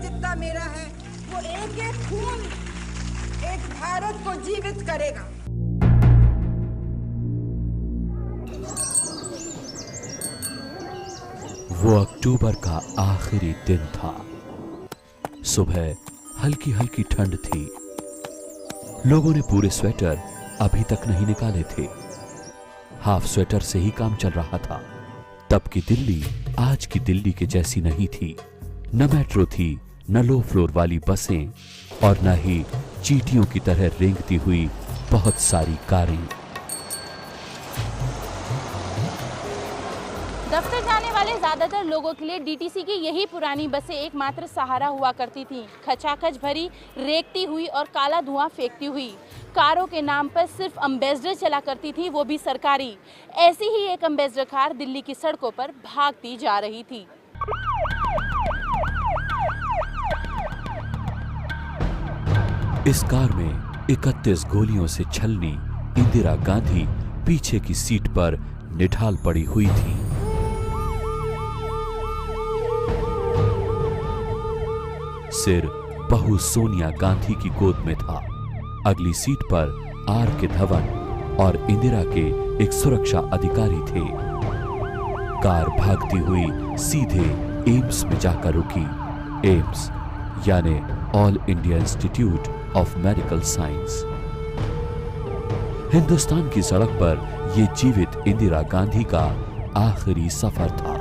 जितना मेरा है, वो एक एक खून एक भारत को जीवित करेगा। वो अक्टूबर का आखिरी दिन था। सुबह हल्की हल्की ठंड थी। लोगों ने पूरे स्वेटर अभी तक नहीं निकाले थे। हाफ स्वेटर से ही काम चल रहा था। तब की दिल्ली आज की दिल्ली के जैसी नहीं थी। न मेट्रो थी, न लो फ्लोर वाली बसें और न ही चींटियों की तरह रेंगती हुई बहुत सारी कारें। दफ्तर जाने वाले ज्यादातर लोगों के लिए डीटीसी की यही पुरानी बसें एकमात्र सहारा हुआ करती थीं। खचाखच भरी, रेगती हुई और काला धुआं फेंकती हुई। कारों के नाम पर सिर्फ एम्बेसडर चला करती थी, वो भी सरकारी। ऐसी ही एक एम्बेसडर कार दिल्ली की सड़कों पर भागती जा रही थी। इस कार में 31 गोलियों से छलनी इंदिरा गांधी पीछे की सीट पर निढाल पड़ी हुई थी। सिर बहू सोनिया गांधी की गोद में था। अगली सीट पर आर के धवन और इंदिरा के एक सुरक्षा अधिकारी थे। कार भागती हुई सीधे एम्स में जाकर रुकी। एम्स यानी all India institute of medical science. Hindustan की सड़क पर यह जीवित इंदिरा गांधी का आखिरी सफर था।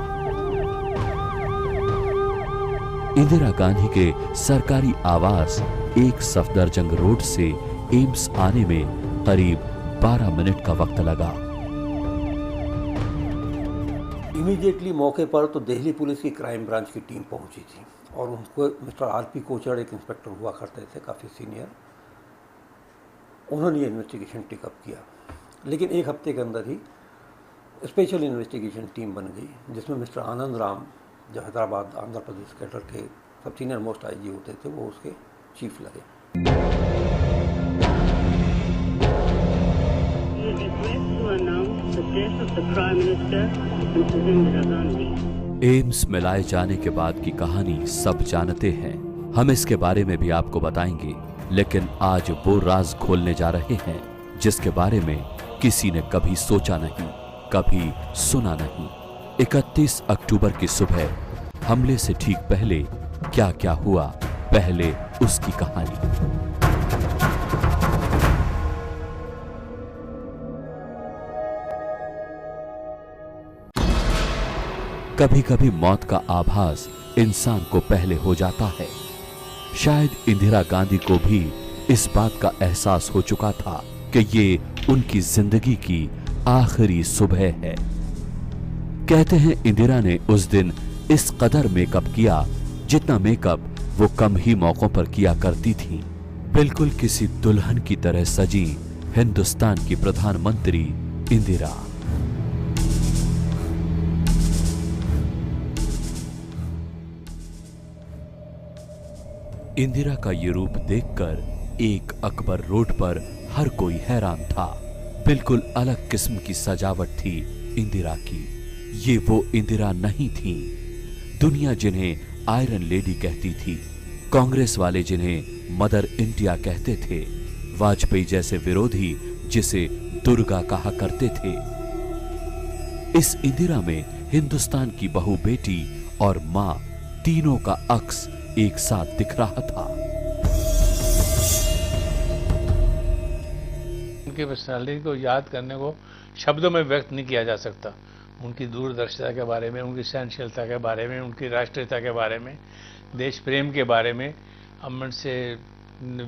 इंदिरा गांधी के सरकारी आवास एक सफदरजंग रोड से एम्स आने में करीब 12 मिनट का वक्त लगा। इमीडिएटली मौके पर तो दिल्ली पुलिस की क्राइम ब्रांच की टीम पहुंची थी और उनको मिस्टर आरपी कोचर एक इंस्पेक्टर हुआ करते थे, काफ़ी सीनियर। उन्होंने ये इन्वेस्टिगेशन टेकअप किया, लेकिन एक हफ्ते के अंदर ही स्पेशल इन्वेस्टिगेशन टीम बन गई जिसमें मिस्टर आनंद राम, जो हैदराबाद आंध्र प्रदेश कैडर के सब सीनियर मोस्ट आईजी होते थे, वो उसके चीफ लगे। एम्स में लाए जाने के बाद की कहानी सब जानते हैं। हम इसके बारे में भी आपको बताएंगे, लेकिन आज वो राज खोलने जा रहे हैं जिसके बारे में किसी ने कभी सोचा नहीं, कभी सुना नहीं। 31 अक्टूबर की सुबह हमले से ठीक पहले क्या क्या हुआ, पहले उसकी कहानी। कभी कभी मौत का आभास इंसान को पहले हो जाता है। शायद इंदिरा गांधी को भी इस बात का एहसास हो चुका था कि ये उनकी जिंदगी की आखिरी सुबह है। कहते हैं इंदिरा ने उस दिन इस कदर मेकअप किया जितना मेकअप वो कम ही मौकों पर किया करती थी। बिल्कुल किसी दुल्हन की तरह सजी हिंदुस्तान की प्रधानमंत्री इंदिरा। इंदिरा का ये रूप देखकर एक अकबर रोड पर हर कोई हैरान था। बिल्कुल अलग किस्म की सजावट थी इंदिरा की। ये वो इंदिरा नहीं थी। दुनिया जिन्हें आयरन लेडी कहती थी, कांग्रेस वाले जिन्हें मदर इंडिया कहते थे, वाजपेयी जैसे विरोधी जिसे दुर्गा कहा करते थे, इस इंदिरा में हिंदुस्तान की बहू, बेटी और मां तीनों का अक्स एक साथ दिख रहा था। उनकी पर्सनालिटी को याद करने को शब्दों में व्यक्त नहीं किया जा सकता। उनकी दूरदर्शिता के बारे में, उनकी सहनशीलता के बारे में, उनकी राष्ट्रीयता के बारे में, देश प्रेम के बारे में, अमन से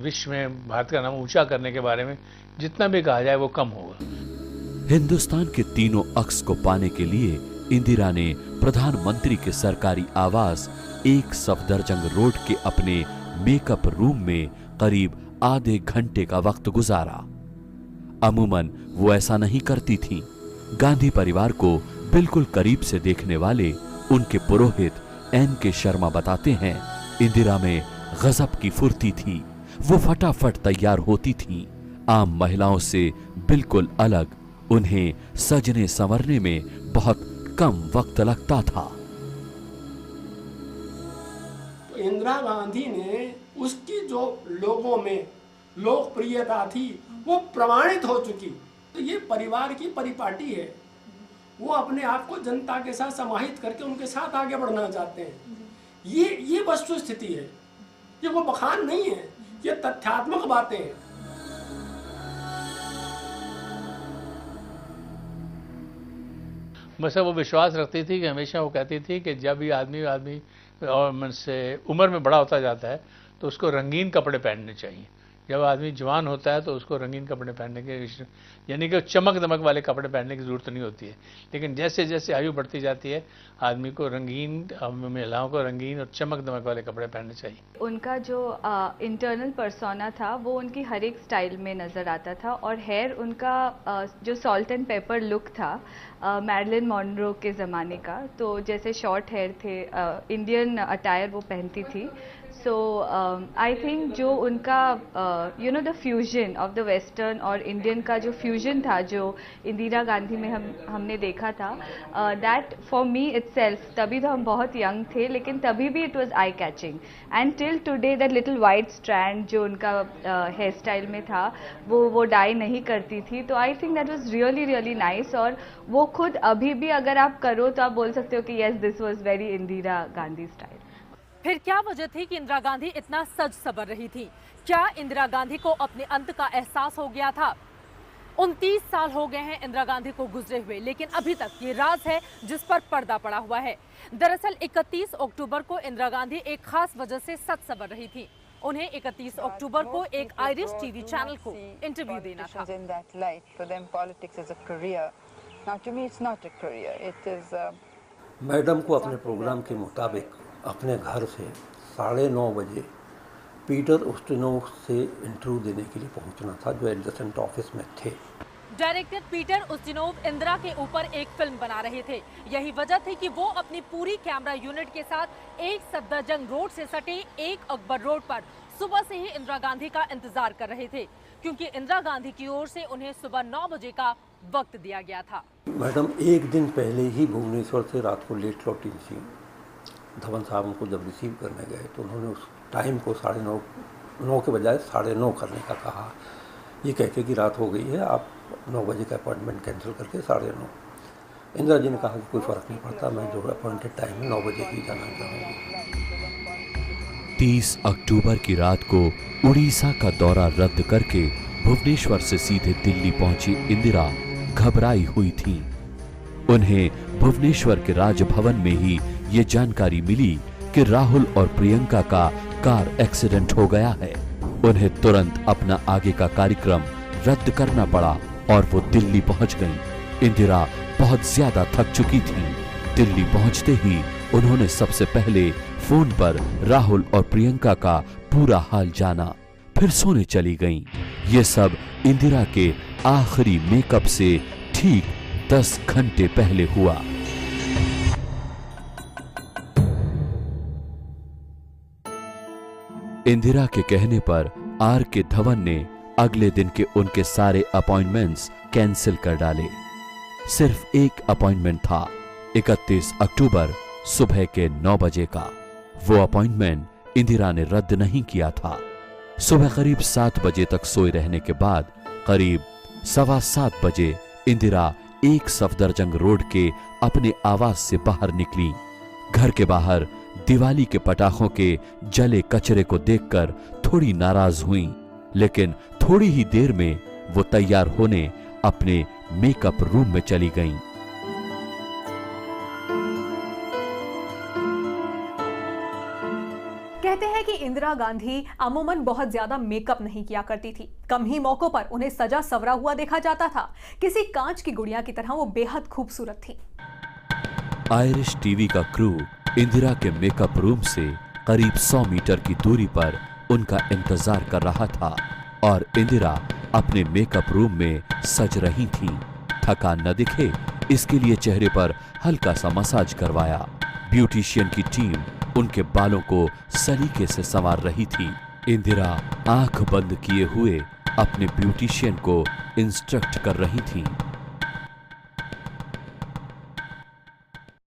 विश्व में भारत का नाम ऊंचा करने के बारे में जितना भी कहा जाए वो कम होगा। हिंदुस्तान के तीनों अक्स को पाने के लिए इंदिरा ने प्रधानमंत्री के सरकारी आवास एक सफदरजंग रोड के अपने मेकअप रूम में करीब आधे घंटे का वक्त गुजारा। अमूमन वो ऐसा नहीं करती थी। गांधी परिवार को बिल्कुल करीब से देखने वाले उनके पुरोहित NK शर्मा बताते हैं, इंदिरा में गजब की फुर्ती थी। वो फटाफट तैयार होती थी। आम महिलाओं से बिल्कुल अलग उन्हें सजने संवरने में बहुत कम वक्त लगता था। इंदिरा गांधी ने उसकी जो लोगों में लोकप्रियता थी वो प्रमाणित हो चुकी। तो ये परिवार की परिपाटी है, वो अपने आप को जनता के साथ समाहित करके उनके साथ आगे बढ़ना चाहते हैं। ये वस्तु स्थिति है, ये वो बखान नहीं है, ये तथ्यात्मक बातें हैं। बस वो विश्वास रखती थी कि हमेशा वो कहती थी कि जब भी आदमी और मन से उम्र में बड़ा होता जाता है तो उसको रंगीन कपड़े पहनने चाहिए। जब आदमी जवान होता है तो उसको रंगीन कपड़े पहनने के, यानी कि चमक दमक वाले कपड़े पहनने की ज़रूरत नहीं होती है। लेकिन जैसे जैसे आयु बढ़ती जाती है आदमी को रंगीन, महिलाओं को रंगीन और चमक दमक वाले कपड़े पहनने चाहिए। उनका जो इंटरनल पर्सोना था वो उनकी हर एक स्टाइल में नज़र आता था, और हेयर उनका जो सॉल्ट एंड पेपर लुक था मैरिलिन मॉनरो के ज़माने का, तो जैसे शॉर्ट हेयर थे, इंडियन अटायर वो पहनती थी। सो आई थिंक जो उनका you know the fusion of the western और इंडियन का जो फ्यूजन था जो इंदिरा गांधी में हमने देखा था, दैट फॉर मी इटसेल्फ, तभी तो हम बहुत यंग थे लेकिन तभी भी it was eye catching, and till today that little white strand जो उनका हेयर स्टाइल में था वो डाई नहीं करती थी। तो I think that was really really nice, और वो खुद अभी भी अगर आप करो तो आप बोल सकते हो कि yes this was very Indira Gandhi style. फिर क्या वजह थी कि इंदिरा गांधी इतना सज सवर रही थी? क्या इंदिरा गांधी को अपने अंत का एहसास हो गया था? 29 साल हो गए हैं इंदिरा गांधी को गुजरे हुए, लेकिन अभी तक ये राज है जिस पर पर्दा पड़ा हुआ है। दरअसल 31 अक्टूबर को इंदिरा गांधी एक खास वजह से सज सवर रही थी। उन्हें 31 अक्टूबर को एक आयरिश टीवी चैनल को इंटरव्यू देना था। मैडम को अपने प्रोग्राम के मुताबिक अपने घर से 9:30 बजे पीटर उस्टिनोव से इंटरव्यू देने के लिए पहुंचना था, जो एडजेसेंट ऑफिस में थे। डायरेक्टर पीटर उस्टिनोव इंदिरा के ऊपर एक फिल्म बना रहे थे। यही वजह थी कि वो अपनी पूरी कैमरा यूनिट के साथ एक सफदरजंग रोड से सटे एक अकबर रोड पर सुबह से ही इंदिरा गांधी का इंतजार कर रहे थे, क्योंकि इंदिरा गांधी की ओर से उन्हें सुबह 9 बजे का वक्त दिया गया था। मैडम एक दिन पहले ही भुवनेश्वर से रात को लेट लौटी थी। धवन साहब उनको जब रिसीव करने गए तो उन्होंने उस टाइम को 9:30 के बजाय 9:30 करने का कहा, ये कहते कि रात हो गई है, आप 9 बजे का अपॉइंटमेंट कैंसिल करके 9:30। इंदिरा जी ने कहा कि कोई फ़र्क नहीं पड़ता, मैं जो अपॉइंटेड टाइम है 9 बजे ही जाना चाहूँगी। 30 अक्टूबर की रात को उड़ीसा का दौरा रद्द करके भुवनेश्वर से सीधे दिल्ली पहुंची इंदिरा घबराई हुई थी। उन्हें भुवनेश्वर के राजभवन में ही ये जानकारी मिली कि राहुल और प्रियंका का कार एक्सीडेंट हो गया है। उन्हें तुरंत अपना आगे का कार्यक्रम रद्द करना पड़ा और वो दिल्ली पहुंच गईं। इंदिरा बहुत ज्यादा थक चुकी थी। दिल्ली पहुंचते ही उन्होंने सबसे पहले फोन पर राहुल और प्रियंका का पूरा हाल जाना, फिर सोने चली गईं। ये सब इंदिरा के आखिरी मेकअप से ठीक 10 घंटे पहले हुआ। इंदिरा के कहने पर आर के धवन ने अगले दिन के उनके सारे अपॉइंटमेंट्स कैंसिल कर डाले। सिर्फ एक अपॉइंटमेंट था 31 अक्टूबर सुबह के 9 बजे का। वो अपॉइंटमेंट इंदिरा ने रद्द नहीं किया था। सुबह करीब 7 बजे तक सोए रहने के बाद करीब 7:15 बजे इंदिरा एक सफदरजंग रोड के अपने आवास से बाहर निकली। घर के बाहर दिवाली के पटाखों के जले कचरे को देखकर थोड़ी नाराज हुई, लेकिन थोड़ी ही देर में वो तैयार होने अपने मेकअप रूम में चली गईं। कहते हैं कि इंदिरा गांधी अमूमन बहुत ज्यादा मेकअप नहीं किया करती थी। कम ही मौकों पर उन्हें सजा सवरा हुआ देखा जाता था। किसी कांच की गुड़िया की तरह वो बेहद खूबसूरत थी। आयरिश टीवी का क्रू इंदिरा के मेकअप रूम से करीब 100 मीटर की दूरी पर उनका इंतजार कर रहा था और इंदिरा अपने मेकअप रूम में सज रही थी। थकान न दिखे इसके लिए चेहरे पर हल्का सा मसाज करवाया। ब्यूटिशियन की टीम उनके बालों को सलीके से संवार रही थी। इंदिरा आंख बंद किए हुए अपने ब्यूटिशियन को इंस्ट्रक्ट कर रही थी।